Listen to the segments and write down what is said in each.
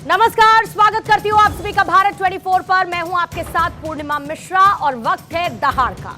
नमस्कार, स्वागत करती हूँ आप सभी का भारत 24 पर। मैं हूं आपके साथ पूर्णिमा मिश्रा और वक्त है दहाड़ का।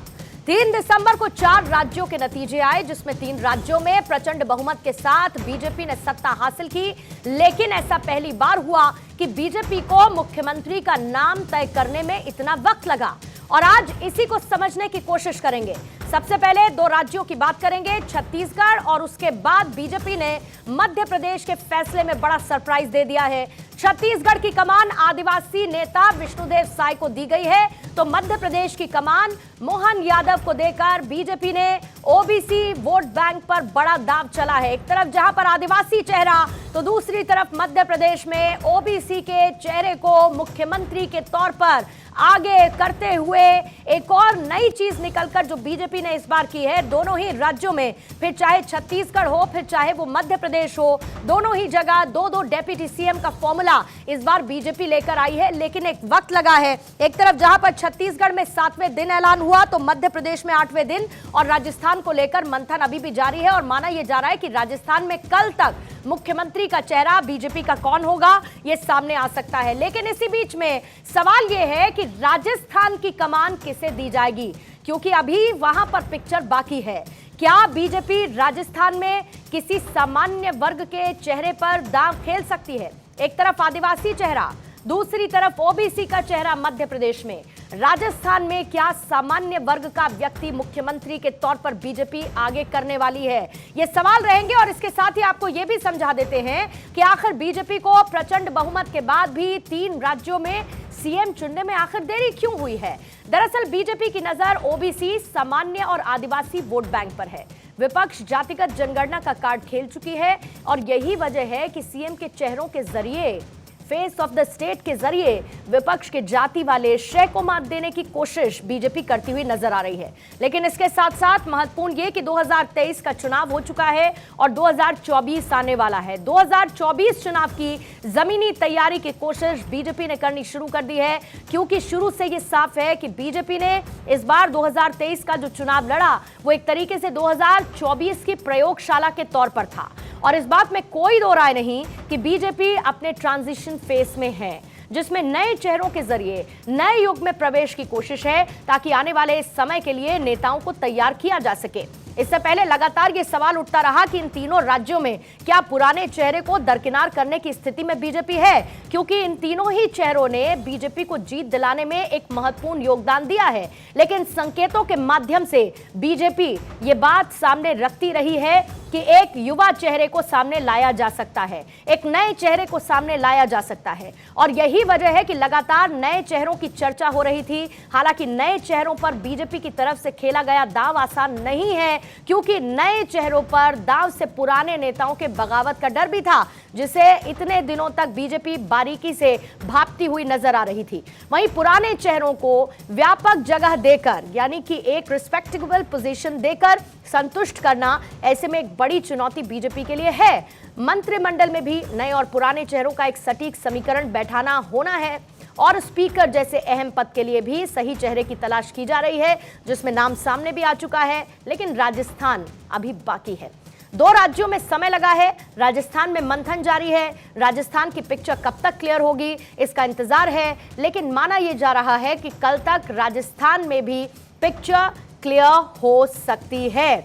3 दिसंबर को 4 राज्यों के नतीजे आए, जिसमें 3 राज्यों में प्रचंड बहुमत के साथ बीजेपी ने सत्ता हासिल की। लेकिन ऐसा पहली बार हुआ कि बीजेपी को मुख्यमंत्री का नाम तय करने में इतना वक्त लगा, और आज इसी को समझने की कोशिश करेंगे। सबसे पहले 2 राज्यों की बात करेंगे, छत्तीसगढ़, और उसके बाद बीजेपी ने मध्य प्रदेश के फैसले में बड़ा सरप्राइज दे दिया है। छत्तीसगढ़ की कमान आदिवासी नेता विष्णुदेव साय को दी गई है, तो मध्य प्रदेश की कमान मोहन यादव को देकर बीजेपी ने ओबीसी वोट बैंक पर बड़ा दांव चला है। एक तरफ जहां पर आदिवासी चेहरा, तो दूसरी तरफ मध्य प्रदेश में ओबीसी के चेहरे को मुख्यमंत्री के तौर पर आगे करते हुए एक और नई चीज निकलकर जो बीजेपी ने इस बार की है, दोनों ही राज्यों में, फिर चाहे छत्तीसगढ़ हो फिर चाहे वो मध्य प्रदेश हो, दोनों ही जगह 2-2 डेप्यूटी सीएम का फॉर्मूला इस बार बीजेपी लेकर आई है। लेकिन एक वक्त लगा है। एक तरफ जहां पर छत्तीसगढ़ में 7वें दिन ऐलान हुआ, तो मध्य प्रदेश में 8वें दिन, और राजस्थान को लेकर मंथन अभी भी जारी है। और माना यह जा रहा है कि राजस्थान में कल तक मुख्यमंत्री का चेहरा बीजेपी का कौन होगा, यह सामने आ सकता है। लेकिन इसी बीच में सवाल यह है कि राजस्थान की कमान किसे दी जाएगी, क्योंकि अभी वहां पर पिक्चर बाकी है। क्या बीजेपी राजस्थान में किसी सामान्य वर्ग के चेहरे पर दांव खेल सकती है? एक तरफ आदिवासी चेहरा, दूसरी तरफ ओबीसी का चेहरा मध्य प्रदेश में। राजस्थान में क्या सामान्य वर्ग का व्यक्ति मुख्यमंत्री के तौर पर बीजेपी आगे करने वाली है, ये सवाल रहेंगे। और इसके साथ ही आपको यह भी समझा देते हैं कि आखिर बीजेपी को प्रचंड बहुमत के बाद भी 3 राज्यों में सीएम चुनने में आखिर देरी क्यों हुई है। दरअसल बीजेपी की नजर ओबीसी, सामान्य और आदिवासी वोट बैंक पर है। विपक्ष जातिगत जनगणना का कार्ड खेल चुकी है, और यही वजह है कि सीएम के चेहरों के जरिए, फेस ऑफ द स्टेट के जरिए विपक्ष के जाति वाले श्रेय को मात देने की कोशिश बीजेपी करती हुई नजर आ रही है। लेकिन इसके साथ साथ महत्वपूर्ण ये कि 2023 का चुनाव हो चुका है और 2024 आने वाला है। 2024 चुनाव की जमीनी तैयारी की कोशिश बीजेपी ने करनी शुरू कर दी है, क्योंकि शुरू से ये साफ है कि बीजेपी ने इस बार 2023 का जो चुनाव लड़ा, वो एक तरीके से 2024 की प्रयोगशाला के तौर पर था। और इस बात में कोई दो राय नहीं कि बीजेपी अपने ट्रांजिशन फेस में है, जिसमें नए चेहरों के जरिए नए युग में प्रवेश की कोशिश है, ताकि आने वाले समय के लिए नेताओं को तैयार किया जा सके। इससे पहले लगातार ये सवाल उठता रहा कि इन तीनों राज्यों में क्या पुराने चेहरे को दरकिनार करने की स्थिति में बीजेपी है, क्योंकि इन तीनों ही चेहरों ने बीजेपी को जीत दिलाने में एक महत्वपूर्ण योगदान दिया है। लेकिन संकेतों के माध्यम से बीजेपी ये बात सामने रखती रही है कि एक युवा चेहरे को सामने लाया जा सकता है, एक नए चेहरे को सामने लाया जा सकता है। और यही वजह है कि लगातार नए चेहरों की चर्चा हो रही थी। हालांकि नए चेहरों पर बीजेपी की तरफ से खेला गया दांव आसान नहीं है, क्योंकि नए चेहरों पर दांव से पुराने नेताओं के बगावत का डर भी था, जिसे इतने दिनों तक बीजेपी बारीकी से भांपती हुई नजर आ रही थी। वहीं पुराने चेहरों को व्यापक जगह देकर, यानी कि एक रिस्पेक्टेबल पोजीशन देकर संतुष्ट करना, ऐसे में एक बड़ी चुनौती बीजेपी के लिए है। मंत्रिमंडल में भी नए और पुराने चेहरों का एक सटीक समीकरण बैठाना होना है, और स्पीकर जैसे अहम पद के लिए भी सही चेहरे की तलाश की जा रही है, जिसमें नाम सामने भी आ चुका है। लेकिन राजस्थान अभी बाकी है। 2 राज्यों में समय लगा है, राजस्थान में मंथन जारी है। राजस्थान की पिक्चर कब तक क्लियर होगी, इसका इंतजार है। लेकिन माना यह जा रहा है कि कल तक राजस्थान में भी पिक्चर क्लियर हो सकती है।